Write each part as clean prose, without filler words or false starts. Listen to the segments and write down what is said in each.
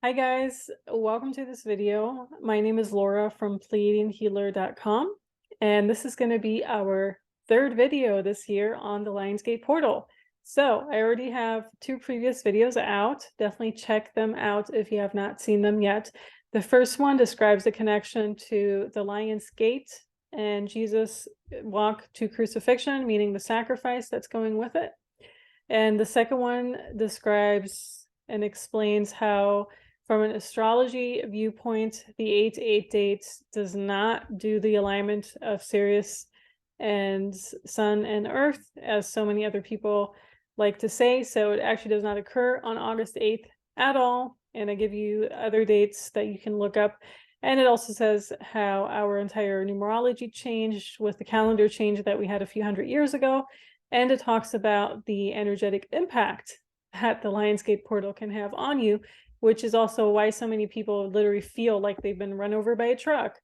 Hi guys, welcome to this video. My name is Laura from PleiadianHealer.com, and this is going to be our third video this year on the Lionsgate Portal. So I already have two previous videos out. Definitely check them out if you have not seen them yet. The first one describes the connection to the Lion's Gate and Jesus' walk to crucifixion, meaning the sacrifice that's going with it. And the second one describes and explains how, from an astrology viewpoint, the 8-8 date does not do the alignment of Sirius and Sun and Earth, as so many other people like to say. So it actually does not occur on August 8th at all. And I give you other dates that you can look up. And it also says how our entire numerology changed with the calendar change that we had a few hundred years ago. And it talks about the energetic impact that the Lionsgate Portal can have on you, which is also why so many people literally feel like they've been run over by a truck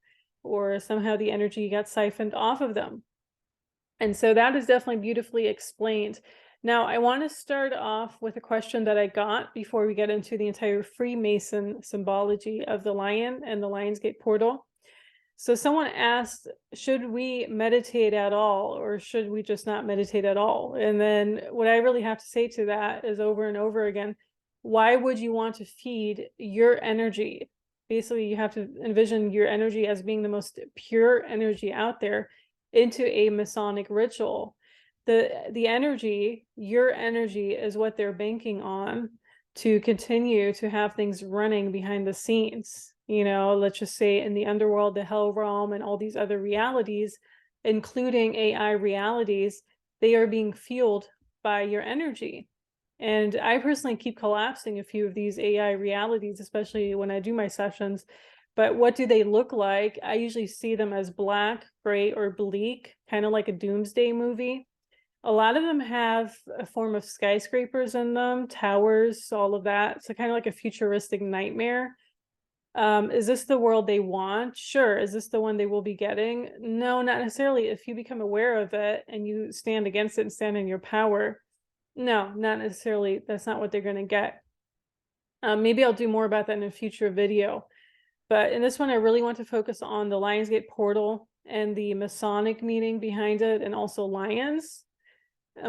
or somehow the energy got siphoned off of them. And so that is definitely beautifully explained. Now, I want to start off with a question that I got before we get into the entire Freemason symbology of the lion and the Lionsgate Portal. So someone asked, should we meditate at all, or should we just not meditate at all? And then what I really have to say to that is over and over again, why would you want to feed your energy? Basically, you have to envision your energy as being the most pure energy out there into a Masonic ritual. The energy, your energy, is what they're banking on to continue to have things running behind the scenes. You know, let's just say in the underworld, the hell realm, and all these other realities, including AI realities, they are being fueled by your energy. And I personally keep collapsing a few of these AI realities, especially when I do my sessions. But what do they look like? I usually see them as black, gray, or bleak, kind of like a doomsday movie. A lot of them have a form of skyscrapers in them, towers, all of that. So kind of like a futuristic nightmare. Is this the world they want? Sure. Is this the one they will be getting? No, not necessarily. If you become aware of it and you stand against it and stand in your power, no, not necessarily. That's not what they're going to get. Maybe I'll do more about that in a future video. But in this one, I really want to focus on the Lionsgate Portal and the Masonic meaning behind it, and also lions.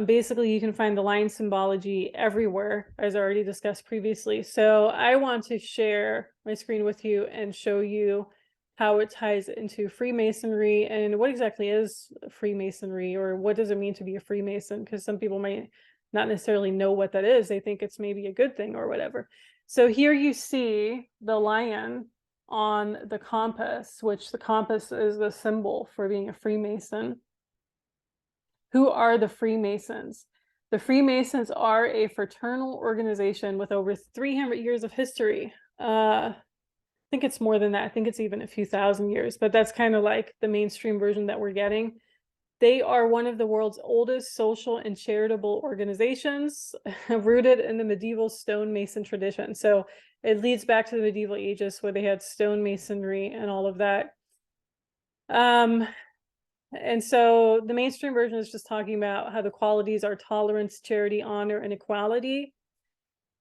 Basically, you can find the lion symbology everywhere, as I already discussed previously. So I want to share my screen with you and show you how it ties into Freemasonry and what exactly is Freemasonry, or what does it mean to be a Freemason? Because some people might not necessarily know what that is. They think it's maybe a good thing or whatever. So here you see the lion on the compass, which the compass is the symbol for being a Freemason. Who are the Freemasons? The Freemasons are a fraternal organization with over 300 years of history. I think it's more than that. I think it's even a few thousand years, but that's kind of like the mainstream version that we're getting. They are one of the world's oldest social and charitable organizations, rooted in the medieval stonemason tradition. So it leads back to the medieval ages where they had stonemasonry and all of that. And so the mainstream version is just talking about how the qualities are tolerance, charity, honor, and equality.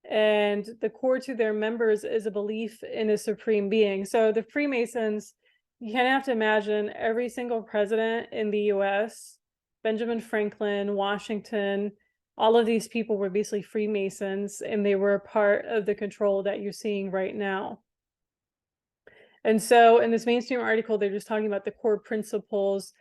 And the core to their members is a belief in a supreme being. So the Freemasons, you kind of have to imagine every single president in the US, Benjamin Franklin, Washington, all of these people were basically Freemasons, and they were a part of the control that you're seeing right now. And so in this mainstream article, they're just talking about the core principles,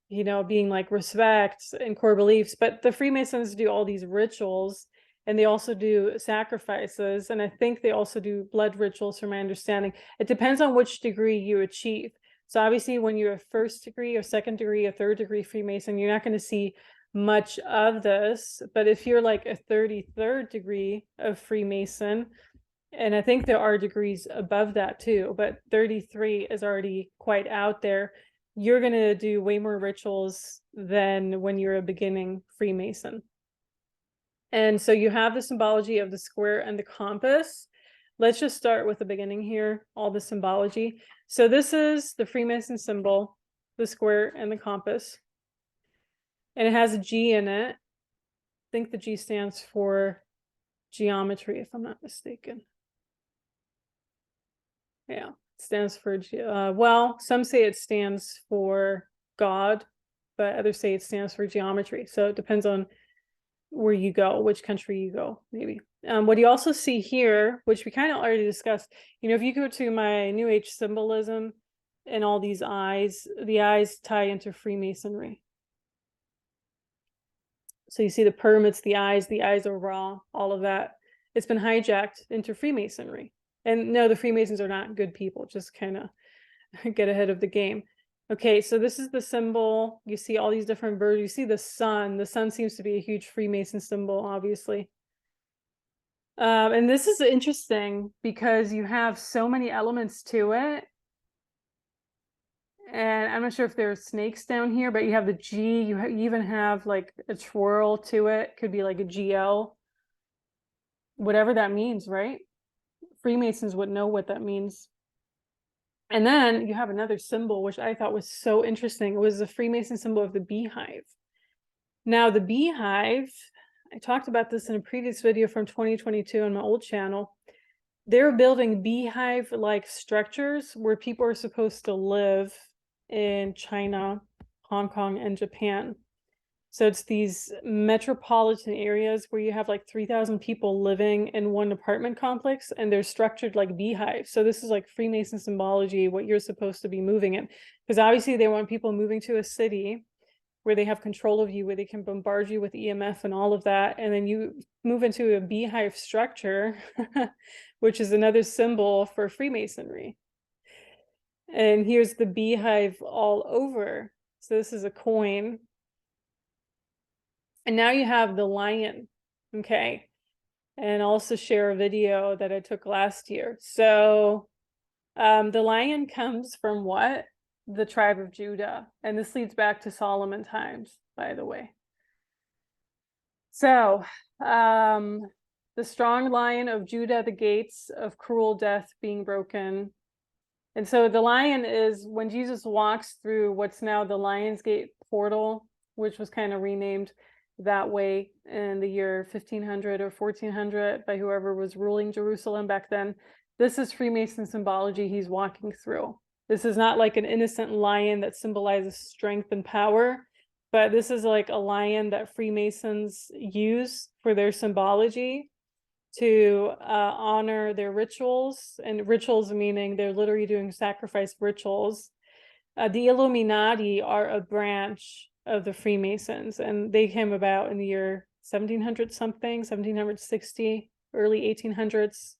you know, being like respect and core beliefs. But the Freemasons do all these rituals, and they also do sacrifices. And I think they also do blood rituals, from my understanding. It depends on which degree you achieve. So obviously, when you're a first degree or second degree or third degree Freemason, you're not going to see much of this. But if you're like a 33rd degree of Freemason, and I think there are degrees above that too, but 33 is already quite out there, you're going to do way more rituals than when you're a beginning Freemason. And so you have the symbology of the square and the compass. Let's just start with the beginning here, all the symbology. So this is the Freemason symbol, the square and the compass. And it has a G in it. I think the G stands for geometry, if I'm not mistaken. Yeah, it stands for, well, some say it stands for God, but others say it stands for geometry. So it depends on where you go, which country you go, maybe. What you also see here, which we kind of already discussed, if you go to my New Age symbolism and all these eyes, the eyes tie into Freemasonry. So you see the pyramids, the eyes are raw, all of that. It's been hijacked into Freemasonry. And no, the Freemasons are not good people, just kind of get ahead of the game. Okay, so this is the symbol. You see all these different birds. You see the sun. The sun seems to be a huge Freemason symbol, obviously. And this is interesting because you have so many elements to it. And I'm not sure if there are snakes down here, but you have the G. You even have like a twirl to it. Could be like a GL. Whatever that means, right? Freemasons would know what that means. And then you have another symbol, which I thought was so interesting. It was the Freemason symbol of the beehive. Now, the beehive, I talked about this in a previous video from 2022 on my old channel. They're building beehive-like structures where people are supposed to live in China, Hong Kong, and Japan. So it's these metropolitan areas where you have like 3,000 people living in one apartment complex, and they're structured like beehives. So this is like Freemason symbology, what you're supposed to be moving in. Because obviously they want people moving to a city where they have control of you, where they can bombard you with EMF and all of that. And then you move into a beehive structure, which is another symbol for Freemasonry. And here's the beehive all over. So this is a coin. And now you have the lion, okay? And I'll also share a video that I took last year. So the lion comes from what? The tribe of Judah. And this leads back to Solomon times, by the way. So the strong lion of Judah, the gates of cruel death being broken. And so the lion is when Jesus walks through what's now the Lionsgate Portal, which was kind of renamed that way in the year 1500 or 1400 by whoever was ruling Jerusalem back then. This is Freemason symbology he's walking through. This is not like an innocent lion that symbolizes strength and power, but this is like a lion that Freemasons use for their symbology to honor their rituals, and rituals meaning they're literally doing sacrifice rituals. The Illuminati are a branch of the Freemasons, and they came about in the year 1700 something, 1760, early 1800s.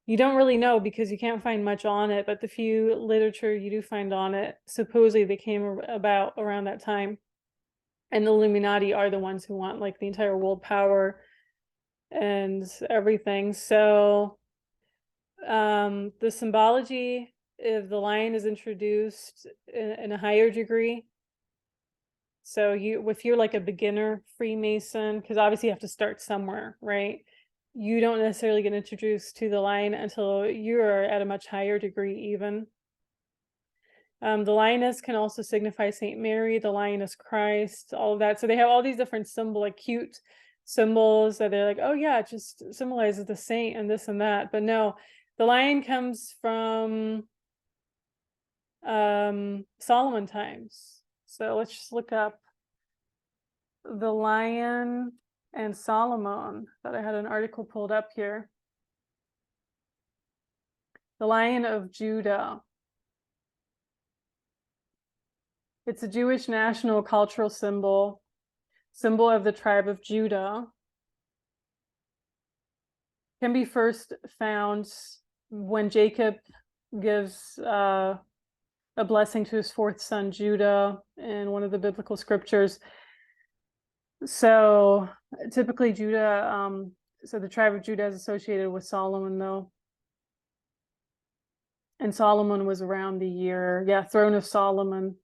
You don't really know because you can't find much on it, but the few literature you do find on it, supposedly they came about around that time. And the Illuminati are the ones who want like the entire world power and everything. So the symbology of the lion is introduced in a higher degree. So if you're like a beginner Freemason, because obviously you have to start somewhere, right? You don't necessarily get introduced to the lion until you're at a much higher degree even. The lioness can also signify Saint Mary, the lioness Christ, all of that. So they have all these different like cute symbols that they're like, oh yeah, it just symbolizes the saint and this and that. But no, the lion comes from Solomon times. So let's just look up the lion and Solomon. Thought I had an article pulled up here. The Lion of Judah. It's a Jewish national cultural symbol of the tribe of Judah. Can be first found when Jacob gives a blessing to his fourth son, Judah, in one of the biblical scriptures. So typically Judah, so the tribe of Judah is associated with Solomon, though. And Solomon was around the year, throne of Solomon.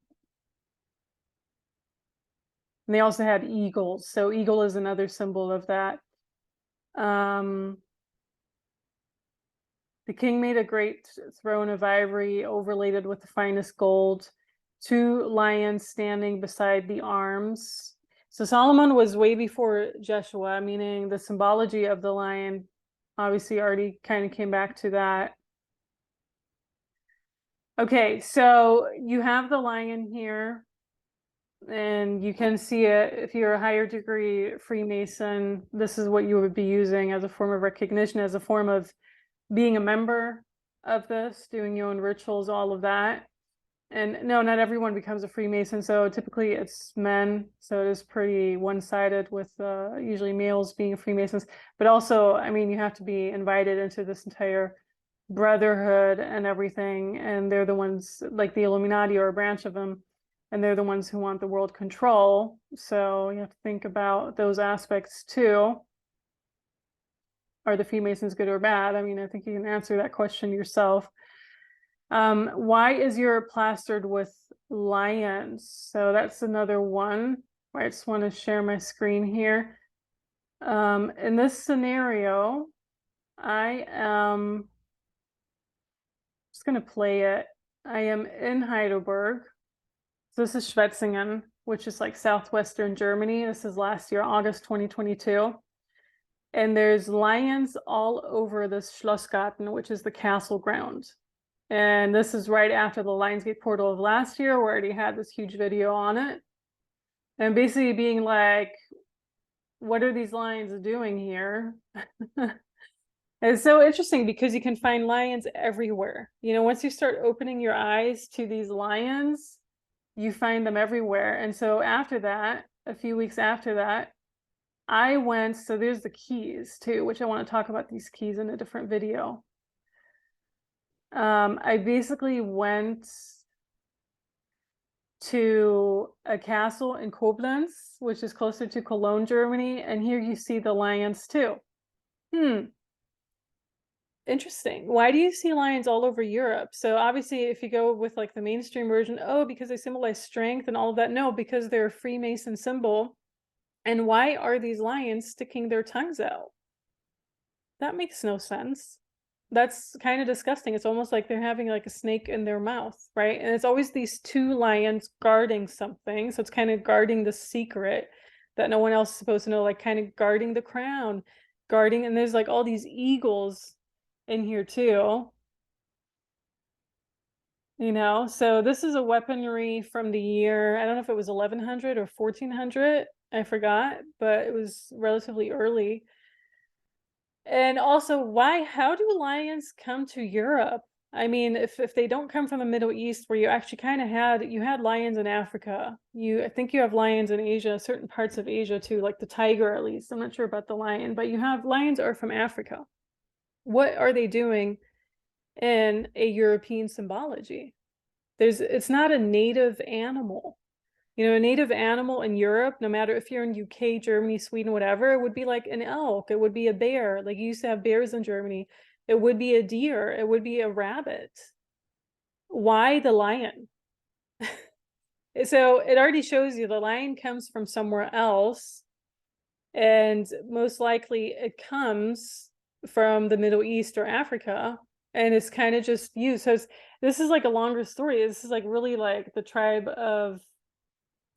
And they also had eagles. So eagle is another symbol of that. The king made a great throne of ivory overlaid with the finest gold. 2 lions standing beside the arms. So Solomon was way before Jeshua, meaning the symbology of the lion obviously already kind of came back to that. Okay, so you have the lion here, and you can see it if you're a higher degree Freemason. This is what you would be using as a form of recognition, as a form of being a member of this, doing your own rituals, all of that. And no, not everyone becomes a Freemason. So typically it's men. So it is pretty one-sided with usually males being Freemasons. But also, I mean, you have to be invited into this entire brotherhood and everything. And they're the ones like the Illuminati or a branch of them. And they're the ones who want the world control. So you have to think about those aspects too. Are the Freemasons good or bad? I mean, I think you can answer that question yourself. Why is Europe plastered with lions? So that's another one. I just want to share my screen here. In this scenario, I am just going to play it. I am in Heidelberg. So this is Schwetzingen, which is like southwestern Germany. This is last year, August 2022. And there's lions all over this Schlossgarten, which is the castle ground. And this is right after the Lionsgate Portal of last year. We already had this huge video on it. And basically being like, what are these lions doing here? It's so interesting because you can find lions everywhere. You know, once you start opening your eyes to these lions, you find them everywhere. And so after that, a few weeks after that, I went, so there's the keys too, which I want to talk about these keys in a different video. I basically went to a castle in Koblenz, which is closer to Cologne, Germany, and here you see the lions too. Interesting. Why do you see lions all over Europe? So obviously, if you go with like the mainstream version, oh, because they symbolize strength and all of that. No, because they're a Freemason symbol. And why are these lions sticking their tongues out? That makes no sense. That's kind of disgusting. It's almost like they're having like a snake in their mouth, right? And it's always these two lions guarding something. So it's kind of guarding the secret that no one else is supposed to know, like kind of guarding the crown, guarding, and there's like all these eagles in here too. You know, so this is a weaponry from the year, I don't know if it was 1100 or 1400, I forgot, but it was relatively early. And also, how do lions come to Europe? I mean, if they don't come from the Middle East, where you actually kind of had lions in Africa. I think you have lions in Asia, certain parts of Asia too, like the tiger at least. I'm not sure about the lion, but you have lions are from Africa. What are they doing in a European symbology? It's not a native animal. You know, a native animal in Europe, no matter if you're in UK, Germany, Sweden, whatever, it would be like an elk. It would be a bear. Like you used to have bears in Germany. It would be a deer. It would be a rabbit. Why the lion? So it already shows you the lion comes from somewhere else. And most likely it comes from the Middle East or Africa. And it's kind of just used. So this is like a longer story. This is like really like the tribe of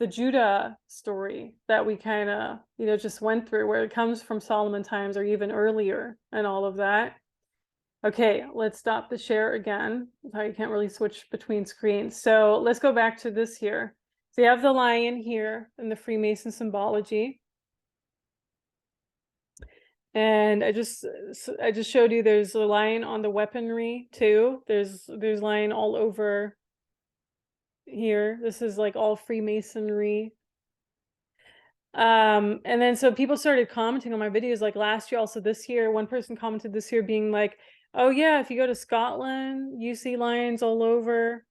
the Judah story that we kind of, you know, just went through, where it comes from Solomon times or even earlier and all of that. Okay, let's stop the share again. You can't really switch between screens. So let's go back to this here. So you have the lion here in the Freemason symbology. And I just showed you there's a lion on the weaponry too. There's lion all over here. This is like all Freemasonry. And then so people started commenting on my videos like last year, also this year. One person commented this year being like, oh yeah, if you go to Scotland, you see lions all over.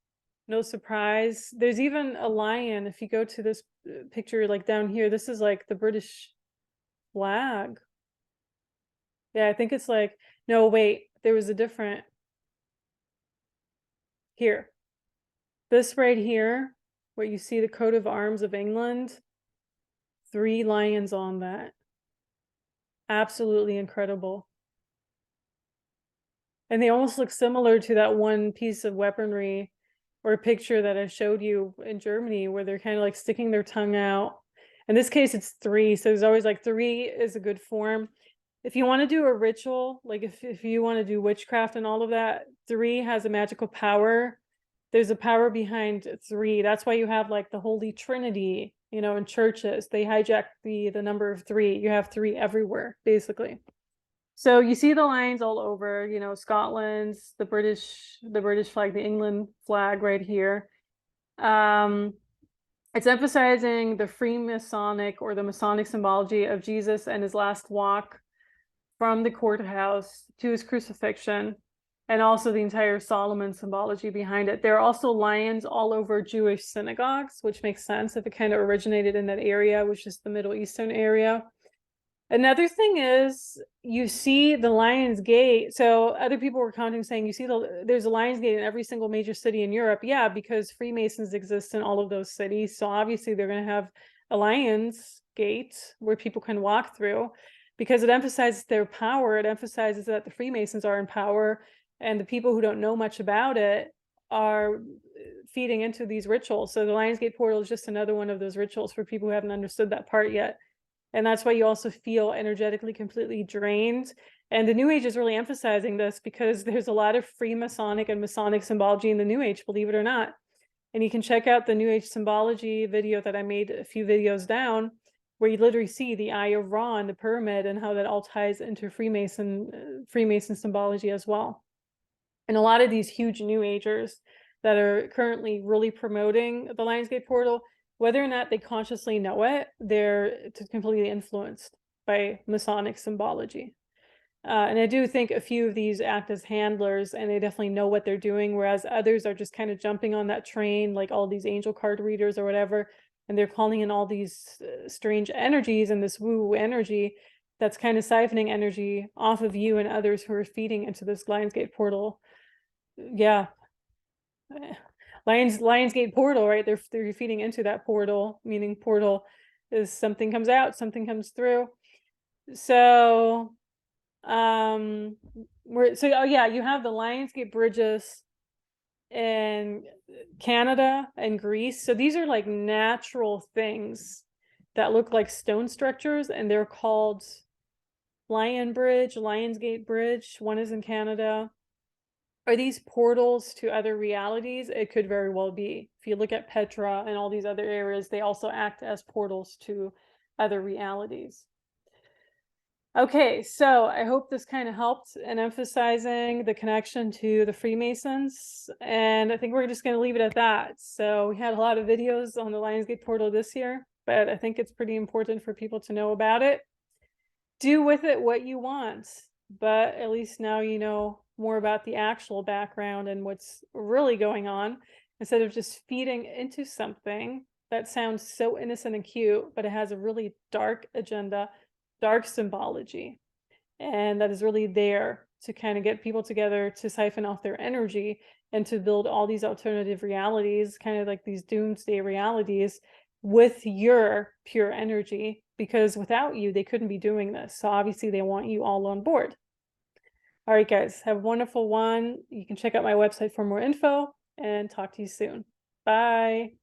No surprise. There's even a lion. If you go to this picture like down here, this is like the British flag. Yeah, I think it's like, no, wait, there was a different here. This right here, where you see the coat of arms of England, 3 lions on that. Absolutely incredible. And they almost look similar to that one piece of weaponry or picture that I showed you in Germany, where they're kind of like sticking their tongue out. In this case, it's 3. So there's always like 3 is a good form. If you want to do a ritual, like if you want to do witchcraft and all of that, 3 has a magical power There's a power behind 3. That's why you have like the Holy Trinity, you know, in churches. They hijack the number of 3. You have 3 everywhere, basically. So you see the lines all over, you know, Scotland's, the British flag, the England flag right here. It's emphasizing the Freemasonic or the Masonic symbology of Jesus and his last walk from the courthouse to his crucifixion, and also the entire Solomon symbology behind it. There are also lions all over Jewish synagogues, which makes sense if it kind of originated in that area, which is the Middle Eastern area. Another thing is you see the Lion's Gate. So other people were commenting saying you see there's a Lion's Gate in every single major city in Europe. Yeah, because Freemasons exist in all of those cities. So obviously they're going to have a Lion's Gate where people can walk through, because it emphasizes their power. It emphasizes that the Freemasons are in power, and the people who don't know much about it are feeding into these rituals. So the Lionsgate Portal is just another one of those rituals for people who haven't understood that part yet. And that's why you also feel energetically completely drained. And the New Age is really emphasizing this because there's a lot of Freemasonic and Masonic symbology in the New Age, believe it or not. And you can check out the New Age symbology video that I made a few videos down, where you literally see the Eye of Ra and the pyramid and how that all ties into Freemason symbology as well. And a lot of these huge New Agers that are currently really promoting the Lionsgate Portal, whether or not they consciously know it, they're completely influenced by Masonic symbology. And I do think a few of these act as handlers, and they definitely know what they're doing, whereas others are just kind of jumping on that train, like all these angel card readers or whatever, and they're calling in all these strange energies and this woo-woo energy that's kind of siphoning energy off of you and others who are feeding into this Lionsgate Portal. Yeah. Lionsgate Portal, right? They're feeding into that portal, meaning portal is something comes out, something comes through. So oh yeah, you have the Lionsgate bridges in Canada and Greece. So these are like natural things that look like stone structures, and they're called Lionsgate Bridge. One is in Canada. Are these portals to other realities? It could very well be. If you look at Petra and all these other areas, they also act as portals to other realities. Okay, so I hope this kind of helped in emphasizing the connection to the Freemasons, and I think we're just going to leave it at that. So we had a lot of videos on the Lionsgate Portal this year, but I think it's pretty important for people to know about it. Do with it what you want, but at least now you know more about the actual background and what's really going on, instead of just feeding into something that sounds so innocent and cute, but it has a really dark agenda, dark symbology, and that is really there to kind of get people together to siphon off their energy and to build all these alternative realities, kind of like these doomsday realities, with your pure energy, because without you, they couldn't be doing this. So obviously they want you all on board. All right, guys, have a wonderful one. You can check out my website for more info, and talk to you soon. Bye.